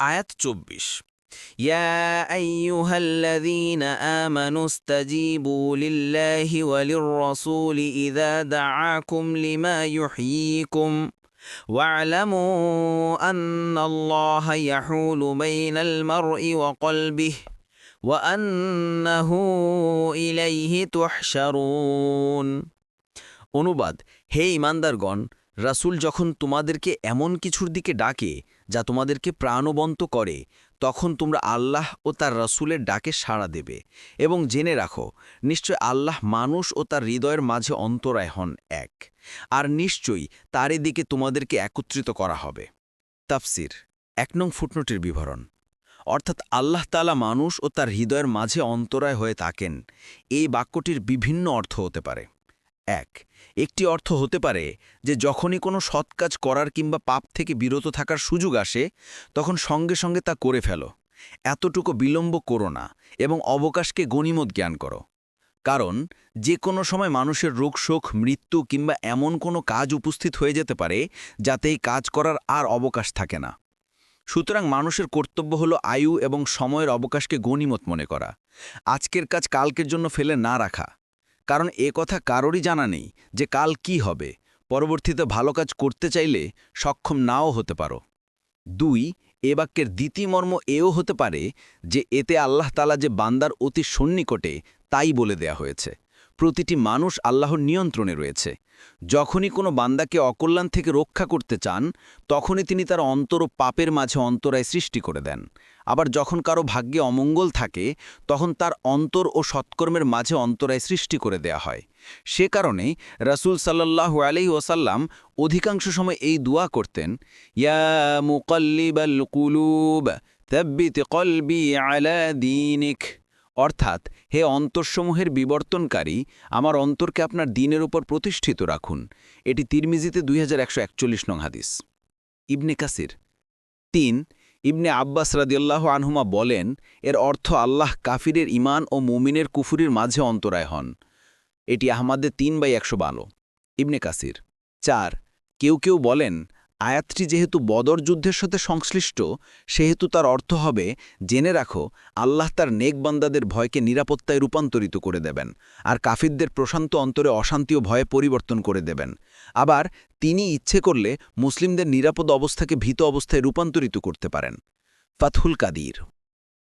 আয়াত ২৪। ইয়া আইয়ুহাল্লাযীনা আমানু ইসতাজীবু লিল্লাহি ওয়া লির-রাসূলি ইযা দাআকুম লিমা ইউহয়িকুম ওয়া'লামু আন্নাল্লাহা ইয়াহুলু বাইনাল মারই ওয়া কলবিহি ওয়া আন্নাহু ইলাইহি তুহশারুন। অনুবাদ: হে ঈমানদারগণ, রাসূল যখন তোমাদেরকে এমন কিছুর দিকে ডাকে যা তোমাদেরকে প্রাণবন্ত করে, তখন তোমরা আল্লাহ ও তার রাসূলের ডাকে সাড়া দেবে এবং জেনে রাখো, নিশ্চয় আল্লাহ মানুষ ও তার হৃদয়ের মাঝে অন্তরায় হন এক, আর নিশ্চয়ই তারই দিকে তোমাদেরকে একত্রিত করা হবে। তাফসির ১ নং ফুটনোটের বিবরণ। অর্থাৎ আল্লাহ তাআলা মানুষ ও তার হৃদয়ের মাঝে অন্তরায় হয়ে থাকেন। এই বাক্যটির বিভিন্ন অর্থ হতে পারে। একটি অর্থ হতে পারে যে যখনই কোনো সৎ কাজ করার কিংবা পাপ থেকে বিরত থাকার সুযোগ আসে, তখন সঙ্গে সঙ্গে তা করে ফেলো। এতটুকু বিলম্ব করো না এবং অবকাশকে গনিমত জ্ঞান করো। কারণ যে কোনো সময় মানুষের রোগশোক, মৃত্যু কিংবা এমন কোনো কাজ উপস্থিত হয়ে যেতে পারে যাতে এই কাজ করার আর অবকাশ থাকে না। সুতরাং মানুষের কর্তব্য হলো আয়ু এবং সময়ের অবকাশকে গনিমত মনে করা, আজকের কাজ কালকের জন্য ফেলে না রাখা। কারণ এ কথা কারোরই জানা নেই যে কাল কি হবে। পরবর্তীতে ভালো কাজ করতে চাইলে সক্ষম নাও হতে পারো। ২. এ বাক্যের দ্বিতীয় মর্ম এও হতে পারে যে এতে আল্লাহ তাআলা যে বান্দার অতি সন্নিকটে তাই বলে দেয়া হয়েছে। প্রতিটি মানুষ আল্লাহর নিয়ন্ত্রণে রয়েছে। যখনই কোনো বান্দাকে অকল্যাণ থেকে রক্ষা করতে চান, তখনই তিনি তার অন্তর ও পাপের মাঝে অন্তরায় সৃষ্টি করে দেন। আবার যখন কারো ভাগ্যে অমঙ্গল থাকে, তখন তার অন্তর ও সৎকর্মের মাঝে অন্তরায় সৃষ্টি করে দেয়া হয়। সে কারণে রাসূল সাল্লাল্লাহু আলাইহি ওয়াসাল্লাম অধিকাংশ সময় এই দোয়া করতেন, ইয়া মুকাল্লিবাল কুলুব থাব্বিত কলবি আলা দীনিক। অর্থাৎ, হে অন্তরসমূহের বিবর্তনকারী, আমার অন্তরকে আপনার দ্বীনের উপর প্রতিষ্ঠিত রাখুন। এটি তিরমিজিতে 2141 নং হাদিস। ইবনে কাসির ৩. ইবনে আব্বাস রাদিয়াল্লাহু আনহুমা বলেন, এর অর্থ আল্লাহ কাফিরের ঈমান ও মুমিনের কুফুরির মাঝে অন্তরায় হন। এটি আহমাদে ৩/১১২। ইবনে কাসির ৪. কেউ কেউ বলেন, আয়াতটি যেহেতু বদর যুদ্ধের সাথে সংশ্লিষ্ট, সেহেতু তার অর্থ হবে, জেনে রাখো, আল্লাহ তার নেক বান্দাদের ভয়কে নিরাপত্তায় রূপান্তরিত করে দেবেন, আর কাফিরদের প্রশান্ত অন্তরে অশান্তি ও ভয়ে পরিবর্তন করে দেবেন। আবার তিনি ইচ্ছে করলে মুসলিমদের নিরাপদ অবস্থাকে ভীত অবস্থায় রূপান্তরিত করতে পারেন। ফাতহুল কাদির।